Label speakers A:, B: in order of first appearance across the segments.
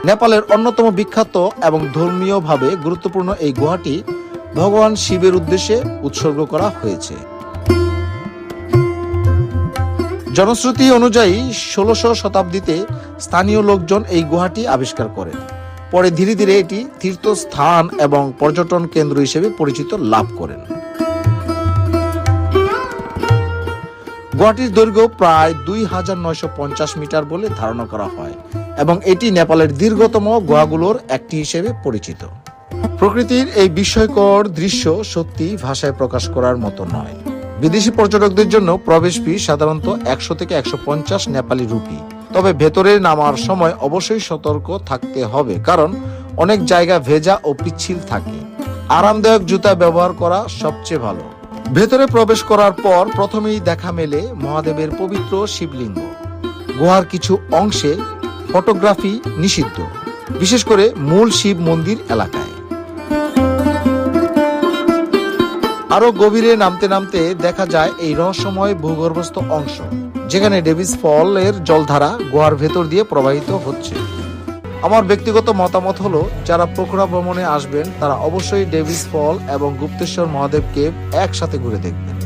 A: নেপালের অন্যতম বিখ্যাত এবং ধর্মীয়ভাবে গুরুত্বপূর্ণ এই গুহাটি ভগবান শিবের উদ্দেশ্যে উৎসর্গ করা হয়েছে। জনশ্রুতি অনুযায়ী ১৬০০ শতাব্দীতে স্থানীয় লোকজন এই গুহাটি আবিষ্কার করেন। পরে ধীরে ধীরে এটি তীর্থস্থান এবং পর্যটন কেন্দ্র হিসেবে পরিচিত লাভ করেন। গুহাটির দৈর্ঘ্য প্রায় ২৯৫০ মিটার বলে ধারণা করা হয় এবং এটি নেপালের দীর্ঘতম গুহাগুলোর একটি হিসেবে পরিচিত। প্রকৃতির এই বিস্ময়কর দৃশ্য সত্যি ভাষায় প্রকাশ করার মতো নয়। বিদেশি পর্যটকদের জন্য প্রবেশ ফি সাধারণত ১০০ থেকে ১৫০ নেপালি রুপি। তবে ভেতরে নামার সময় অবশ্যই সতর্ক থাকতে হবে, কারণ অনেক জায়গা ভেজা ও পিচ্ছিল থাকে। আরামদায়ক জুতা ব্যবহার করা সবচেয়ে ভালো। ভেতরে প্রবেশ করার পর প্রথমেই দেখা মেলে মহাদেবের পবিত্র শিবলিঙ্গ। গুহার কিছু অংশে ফটোগ্রাফি নিষিদ্ধ, বিশেষ করে মূল শিব মন্দির এলাকায়। আরো গভীরে নামতে নামতে দেখা যায় এই রহস্যময় ভূগর্ভস্থ অংশ, যেখানে ডেভিস ফলের জলধারা গুহার ভেতর দিয়ে প্রবাহিত হচ্ছে। আমার ব্যক্তিগত মতামত হলো, যারা পোখরা ভ্রমণে আসবেন তারা অবশ্যই ডেভিস ফল এবং গুপ্তেশ্বর মহাদেব কেভ একসাথে ঘুরে দেখবেন।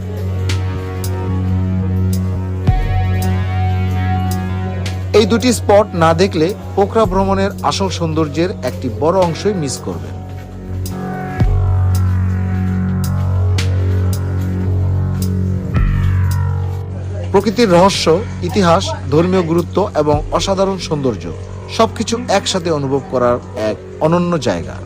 A: এই দুটি স্পট না দেখলে পোখরা ভ্রমণের আসল সৌন্দর্যের একটি বড় অংশই মিস করবেন। প্রকৃতির রহস্য, ইতিহাস, ধর্মীয় গুরুত্ব এবং অসাধারণ সৌন্দর্য সবকিছু একসাথে অনুভব করার এক অনন্য জায়গা।